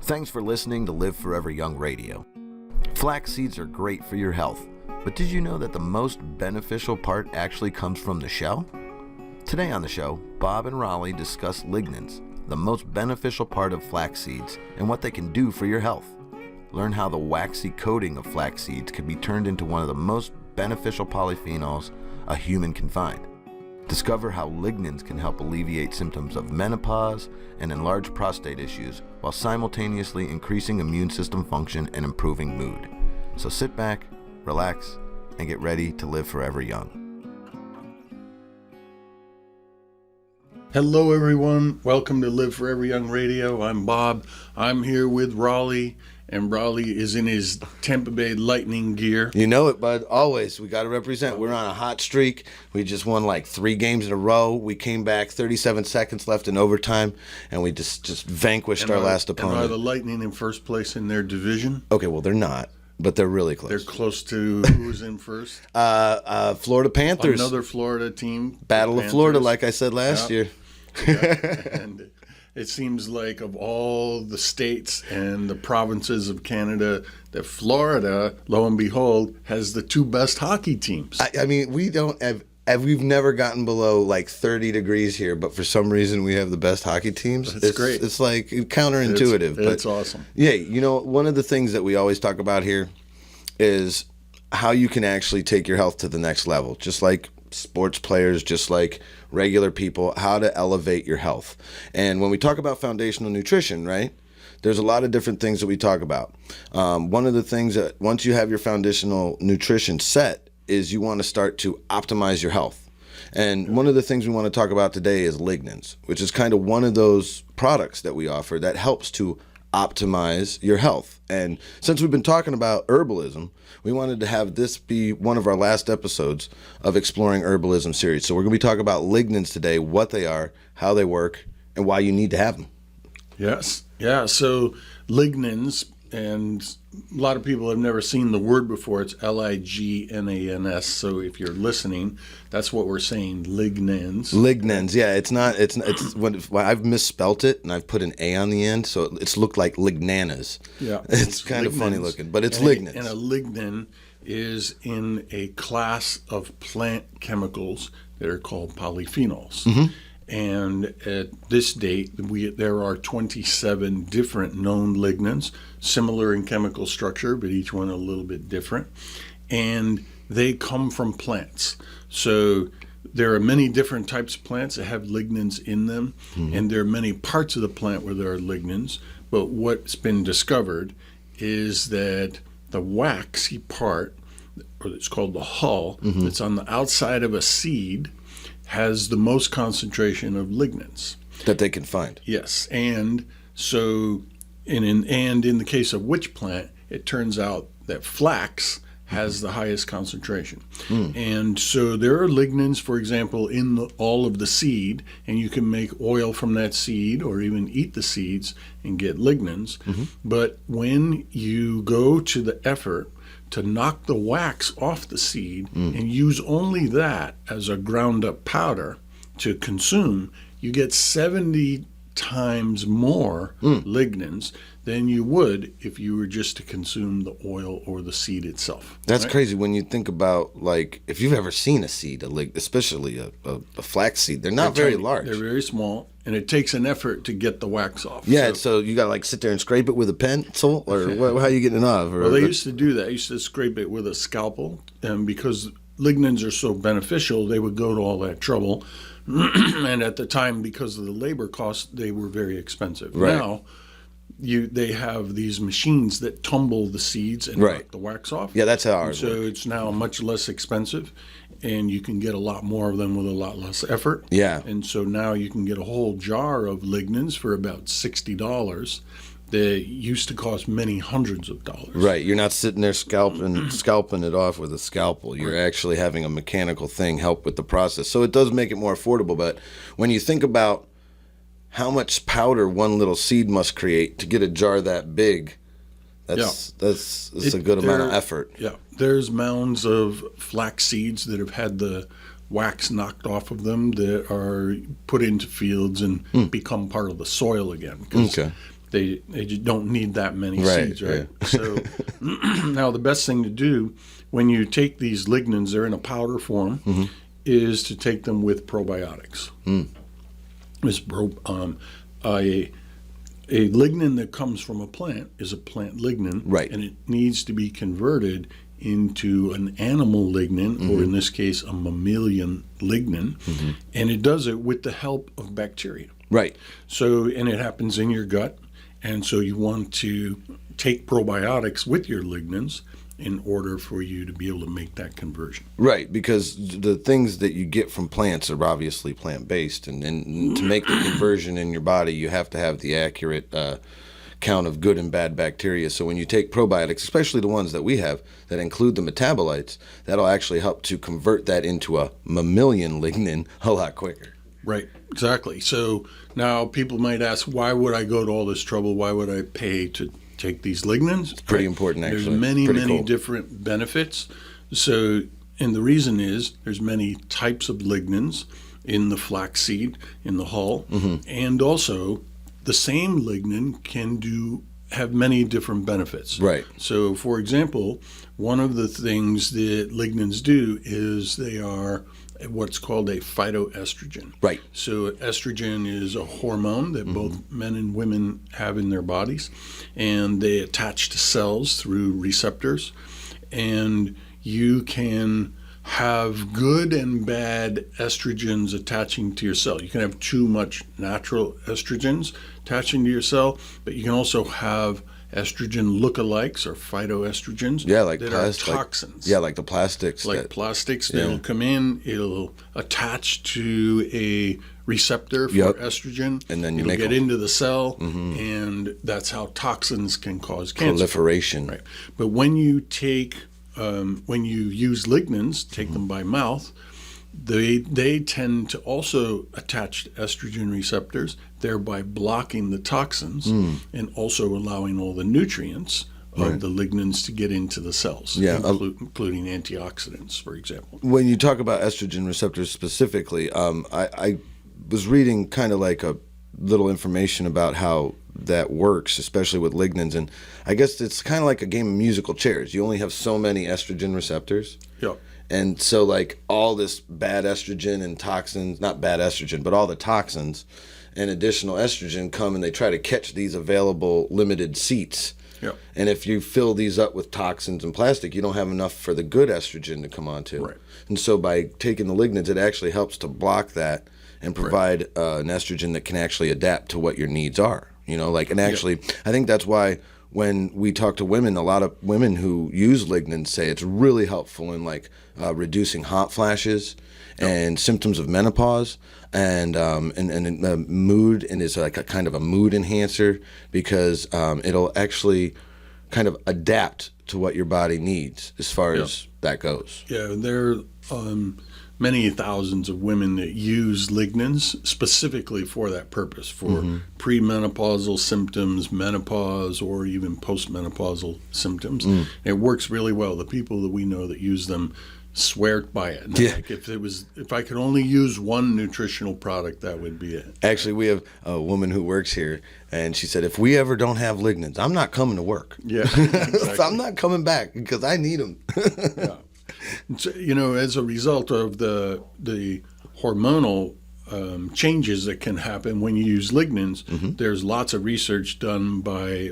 Thanks for listening to Live Forever Young Radio. Flax seeds are great for your health, but did you know that the most beneficial part actually comes from the shell? Today on the show, Bob and Rollie discuss lignans, the most beneficial part of flax seeds, and what they can do for your health. Learn how the waxy coating of flax seeds can be turned into one of the most beneficial polyphenols a human can find. Discover how lignans can help alleviate symptoms of menopause and enlarged prostate issues while simultaneously increasing immune system function and improving mood. So sit back, relax, and get ready to live forever young. Hello everyone, welcome to Live Forever Young Radio. I'm Bob. I'm here with Rollie, and Rollie is in his Tampa Bay Lightning gear. You know it, bud. Always. We got to represent. We're on a hot streak. We just won like 3 games in a row. We came back 37 seconds left in overtime, and we just vanquished our last opponent. And are the Lightning in first place in their division? Okay, well, they're not, but they're really close. They're close to who's in first? Florida Panthers. Another Florida team. Battle of Florida, like I said last year. Yeah. And it seems like of all the states and the provinces of Canada, that Florida, lo and behold, has the 2 best hockey teams. I mean, we've never gotten below like 30 degrees here, but for some reason we have the best hockey teams. It's great. It's like counterintuitive. It's awesome. Yeah, you know, one of the things that we always talk about here is how you can actually take your health to the next level, just like sports players, just like regular people, how to elevate your health. And when we talk about foundational nutrition, right, there's a lot of different things that we talk about. One of the things that once you have your foundational nutrition set is you want to start to optimize your health. And one of the things we want to talk about today is Lignans, which is kind of one of those products that we offer that helps to optimize your health. And since we've been talking about herbalism, we wanted to have this be one of our last episodes of Exploring Herbalism series. So we're going to be talking about lignans today, what they are, how they work, and why you need to have them. Yes. Yeah. So lignans, and a lot of people have never seen the word before. It's Lignans. So if you're listening, that's what we're saying. Lignans. Lignans. Yeah. It's when I've misspelt it and I've put an A on the end, so it's looked like lignanas. Yeah. It's kind of funny looking, but it's lignans. And a lignan is in a class of plant chemicals that are called polyphenols. Mm-hmm. And at this date, there are 27 different known lignans, similar in chemical structure, but each one a little bit different. And they come from plants. So there are many different types of plants that have lignans in them, and there are many parts of the plant where there are lignans. But what's been discovered is that the waxy part, or it's called the hull, that's on the outside of a seed, has the most concentration of lignans that they can find. Yes, and so in the case of witch plant, it turns out that flax has the highest concentration. And so there are lignans, for example, in all of the seed, and you can make oil from that seed or even eat the seeds and get lignans. But when you go to the effort to knock the wax off the seed and use only that as a ground up powder to consume, you get 70 times more lignans than you would if you were just to consume the oil or the seed itself. That's right? Crazy when you think about, like, if you've ever seen a seed, especially a flax seed, they're not very large. They're very small, and it takes an effort to get the wax off. Yeah, so you got to like sit there and scrape it with a pencil, or how are you getting it off? Well, they used to do that. They used to scrape it with a scalpel, and because lignans are so beneficial, they would go to all that trouble. And at the time, because of the labor costs, they were very expensive. Right. Now, they have these machines that tumble the seeds and knock the wax off. Yeah, that's how ours works. So it's now much less expensive, and you can get a lot more of them with a lot less effort. Yeah. And so now you can get a whole jar of lignans for about $60. That used to cost many hundreds of dollars. Right. You're not sitting there scalping it off with a scalpel. You're actually having a mechanical thing help with the process. So it does make it more affordable. But when you think about how much powder one little seed must create to get a jar that big, that's a good amount of effort. Yeah. There's mounds of flax seeds that have had the wax knocked off of them that are put into fields and become part of the soil again. Okay. they just don't need that many Right, seeds, right? yeah. So now the best thing to do when you take these lignans, they're in a powder form, is to take them with probiotics. A lignan that comes from a plant is a plant lignan, Right. and it needs to be converted into an animal lignan, or in this case, a mammalian lignan, and it does it with the help of bacteria. Right. So, and it happens in your gut, and so you want to take probiotics with your lignans in order for you to be able to make that conversion. Right, because the things that you get from plants are obviously plant-based, and to make the conversion in your body, you have to have the accurate count of good and bad bacteria. So when you take probiotics, especially the ones that we have that include the metabolites, that'll actually help to convert that into a mammalian lignan a lot quicker. Right, exactly. So now people might ask, why would I go to all this trouble? Why would I pay to take these lignans? It's pretty important, actually. There's many Pretty cool. different benefits. So, and the reason is there's many types of lignans in the flaxseed, in the hull, and also the same lignan can have many different benefits. Right. So, for example, one of the things that lignans do is they are what's called a phytoestrogen. Right. So estrogen is a hormone that both men and women have in their bodies, and they attach to cells through receptors, and you can have good and bad estrogens attaching to your cell. You can have too much natural estrogens attaching to your cell, but you can also have estrogen lookalikes or phytoestrogens that are toxins. Like the plastics. Like plastics, they'll come in, it'll attach to a receptor for estrogen, and then it'll get into the cell, and that's how toxins can cause cancer. Proliferation. Right. But when you use lignans, take them by mouth, they tend to also attach to estrogen receptors, thereby blocking the toxins and also allowing all the nutrients of the lignans to get into the cells, including antioxidants, for example. When you talk about estrogen receptors specifically, I was reading kind of like a little information about how that works, especially with lignans, and I guess it's kind of like a game of musical chairs. You only have so many estrogen receptors. Yeah. And so, like, all this bad estrogen and toxins, not bad estrogen, but all the toxins and additional estrogen come and they try to catch these available limited seats. Yep. And if you fill these up with toxins and plastic, you don't have enough for the good estrogen to come onto. Right. And so by taking the lignans, it actually helps to block that and provide an estrogen that can actually adapt to what your needs are. You know, like, and actually, I think that's why when we talk to women, a lot of women who use lignans say it's really helpful in like reducing hot flashes and symptoms of menopause and mood, and is like a kind of a mood enhancer because it'll actually kind of adapt to what your body needs as far as that goes. Yeah, there are many thousands of women that use lignans specifically for that purpose, for premenopausal symptoms, menopause, or even postmenopausal symptoms. It works really well. The people that we know that use them swear by it. And like, if I could only use one nutritional product, that would be it. Actually, we have a woman who works here, and she said, if we ever don't have lignans, I'm not coming to work. Yeah, exactly. I'm not coming back because I need them. Yeah. So, you know, as a result of the hormonal changes that can happen when you use lignans, there's lots of research done by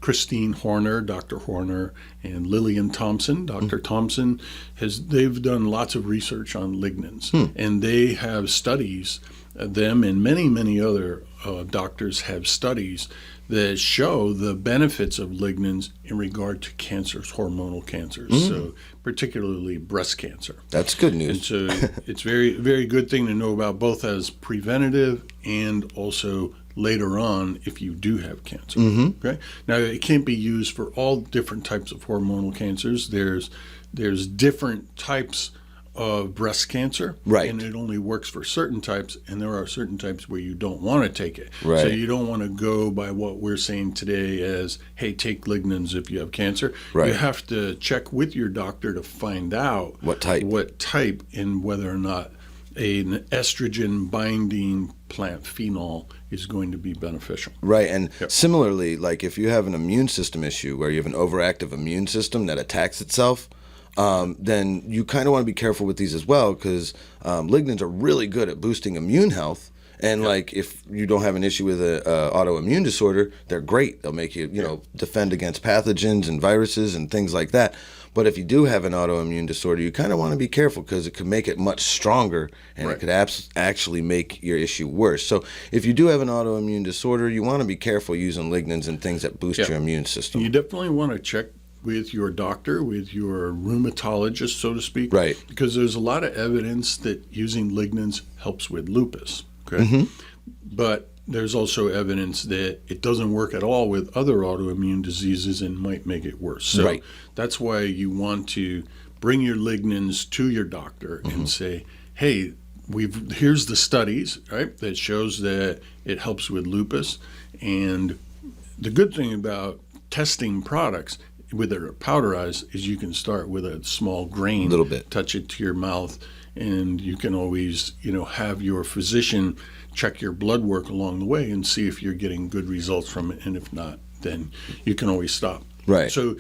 Christine Horner, Dr. Horner, and Lillian Thompson. Dr. Thompson they've done lots of research on lignans, and they have studies. Them and many other doctors have studies that show the benefits of lignans in regard to cancers, hormonal cancers, so particularly breast cancer. That's good news. And so it's very good thing to know about, both as preventative and also later on if you do have cancer. Okay. Now it can't be used for all different types of hormonal cancers. There's different types of breast cancer, right? And it only works for certain types, and there are certain types where you don't want to take it. Right. So you don't want to go by what we're saying today as, hey, take lignans if you have cancer. Right. You have to check with your doctor to find out what type, and whether or not an estrogen binding plant phenol is going to be beneficial. Right. And similarly, like if you have an immune system issue where you have an overactive immune system that attacks itself, then you kind of want to be careful with these as well, because lignans are really good at boosting immune health. And like if you don't have an issue with an autoimmune disorder, they're great. They'll make you, defend against pathogens and viruses and things like that. But if you do have an autoimmune disorder, you kind of want to be careful, because it could make it much stronger, and it could actually make your issue worse. So if you do have an autoimmune disorder, you want to be careful using lignans and things that boost your immune system. You definitely want to check with your doctor, with your rheumatologist, so to speak. Right. Because there's a lot of evidence that using lignans helps with lupus. Okay. But there's also evidence that it doesn't work at all with other autoimmune diseases and might make it worse. So that's why you want to bring your lignans to your doctor and say, hey, here's the studies, right, that shows that it helps with lupus. And the good thing about testing products, whether they're powderized, is you can start with a small grain, a little bit, touch it to your mouth, and you can always, have your physician check your blood work along the way and see if you're getting good results from it. And if not, then you can always stop. Right. So,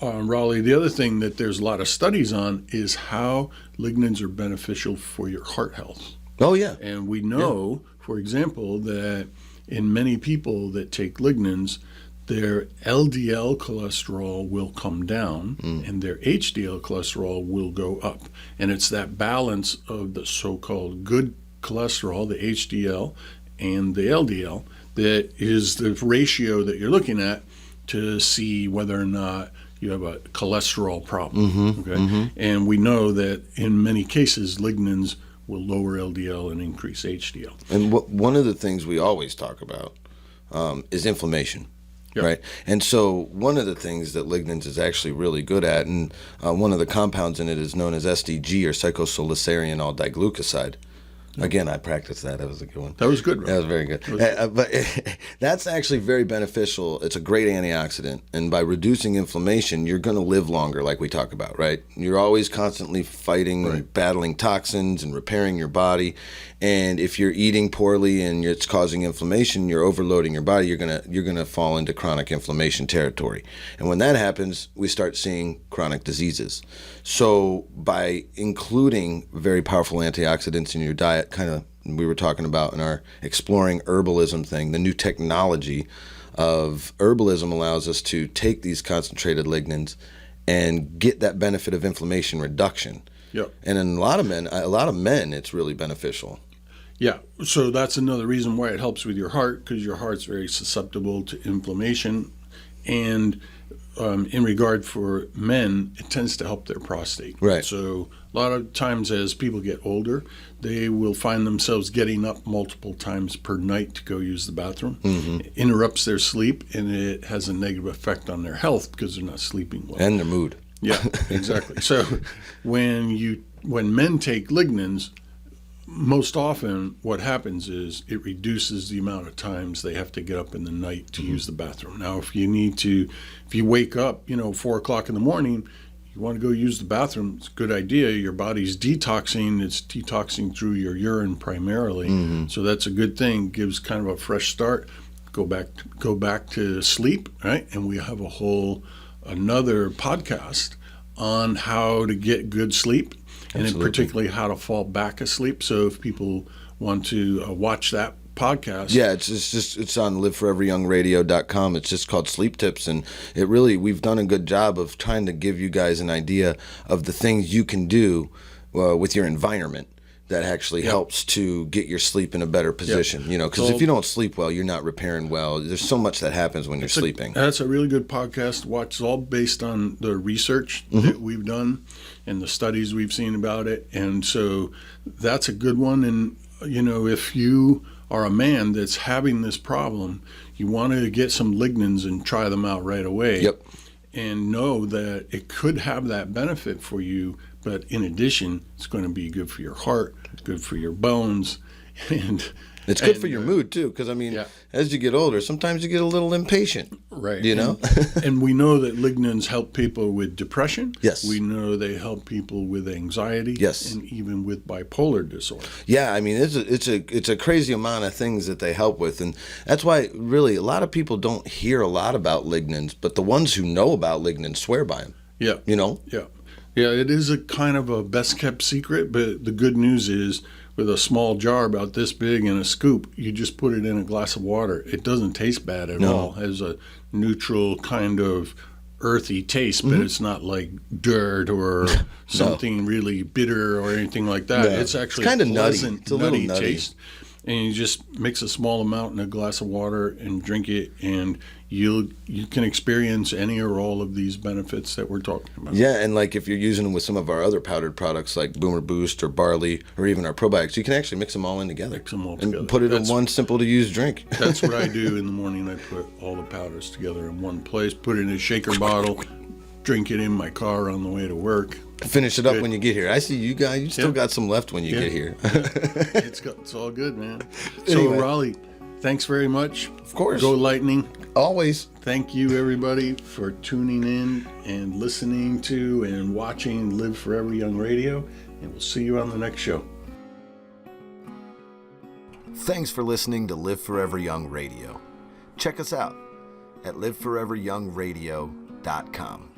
Rollie, the other thing that there's a lot of studies on is how lignans are beneficial for your heart health. Oh, yeah. And we know, for example, that in many people that take lignans, their LDL cholesterol will come down and their HDL cholesterol will go up. And it's that balance of the so-called good cholesterol, the HDL, and the LDL, that is the ratio that you're looking at to see whether or not you have a cholesterol problem. And we know that in many cases, lignans will lower LDL and increase HDL. And one of the things we always talk about is inflammation. Right. And so one of the things that lignans is actually really good at, and one of the compounds in it is known as SDG, or psychosalicylarianol diglucoside. Again, I practiced that. That was a good one. That was good, right? That was very good. But that's actually very beneficial. It's a great antioxidant. And by reducing inflammation, you're going to live longer, like we talk about, right? You're always constantly fighting and battling toxins and repairing your body. And if you're eating poorly and it's causing inflammation, you're overloading your body, you're gonna fall into chronic inflammation territory. And when that happens, we start seeing chronic diseases. So by including very powerful antioxidants in your diet, kind of we were talking about in our exploring herbalism thing, the new technology of herbalism allows us to take these concentrated lignans and get that benefit of inflammation reduction. Yep. And in a lot of men, it's really beneficial. Yeah, so that's another reason why it helps with your heart, because your heart's very susceptible to inflammation. And in regard for men, it tends to help their prostate. Right. So a lot of times as people get older, they will find themselves getting up multiple times per night to go use the bathroom. It interrupts their sleep, and it has a negative effect on their health because they're not sleeping well. And their mood. Yeah, exactly. So when men take lignans, most often what happens is it reduces the amount of times they have to get up in the night to use the bathroom. Now, if you wake up, 4 o'clock in the morning, you want to go use the bathroom, it's a good idea. Your body's detoxing. It's detoxing through your urine primarily. So that's a good thing. Gives kind of a fresh start. Go back to sleep, right? And we have another podcast on how to get good sleep. And in particularly how to fall back asleep. So if people want to watch that podcast. Yeah, it's on liveforeveryoungradio.com. It's just called Sleep Tips. And we've done a good job of trying to give you guys an idea of the things you can do with your environment that actually helps to get your sleep in a better position. Because if you don't sleep well, you're not repairing well. There's so much that happens when you're sleeping. That's a really good podcast to watch. It's all based on the research that we've done and the studies we've seen about it. And so that's a good one. And, if you are a man that's having this problem, you want to get some lignans and try them out right away. Yep. And know that it could have that benefit for you. But in addition, it's going to be good for your heart, good for your bones, and It's good for your mood too, because I mean, as you get older, sometimes you get a little impatient. Right. You know? And we know that lignans help people with depression. Yes. We know they help people with anxiety. Yes. And even with bipolar disorder. Yeah, I mean, it's a crazy amount of things that they help with, and that's why really a lot of people don't hear a lot about lignans, but the ones who know about lignans swear by them. Yeah. You know? Yeah. Yeah, it is a kind of a best kept secret, but the good news is with a small jar about this big and a scoop, you just put it in a glass of water. It doesn't taste bad at all. It has a neutral kind of earthy taste, but it's not like dirt or something really bitter or anything like that. No. It's actually It's kinda a nutty. pleasant, It's a little nutty nutty. taste. And you just mix a small amount in a glass of water and drink it, and you can experience any or all of these benefits that we're talking about. Yeah, and like if you're using them with some of our other powdered products like Boomer Boost or Barley or even our probiotics, you can actually mix them all in together. Mix them all and together. put it in one simple to use drink. That's what I do in the morning. I put all the powders together in one place, put it in a shaker bottle, drink it in my car on the way to work. Finish it up when you get here. I see you guys. You still got some left when you get here. It's all good, man. So, Anyway. Rollie, thanks very much. Of course. Go Lightning. Always. Thank you, everybody, for tuning in and listening to and watching Live Forever Young Radio. And we'll see you on the next show. Thanks for listening to Live Forever Young Radio. Check us out at liveforeveryoungradio.com.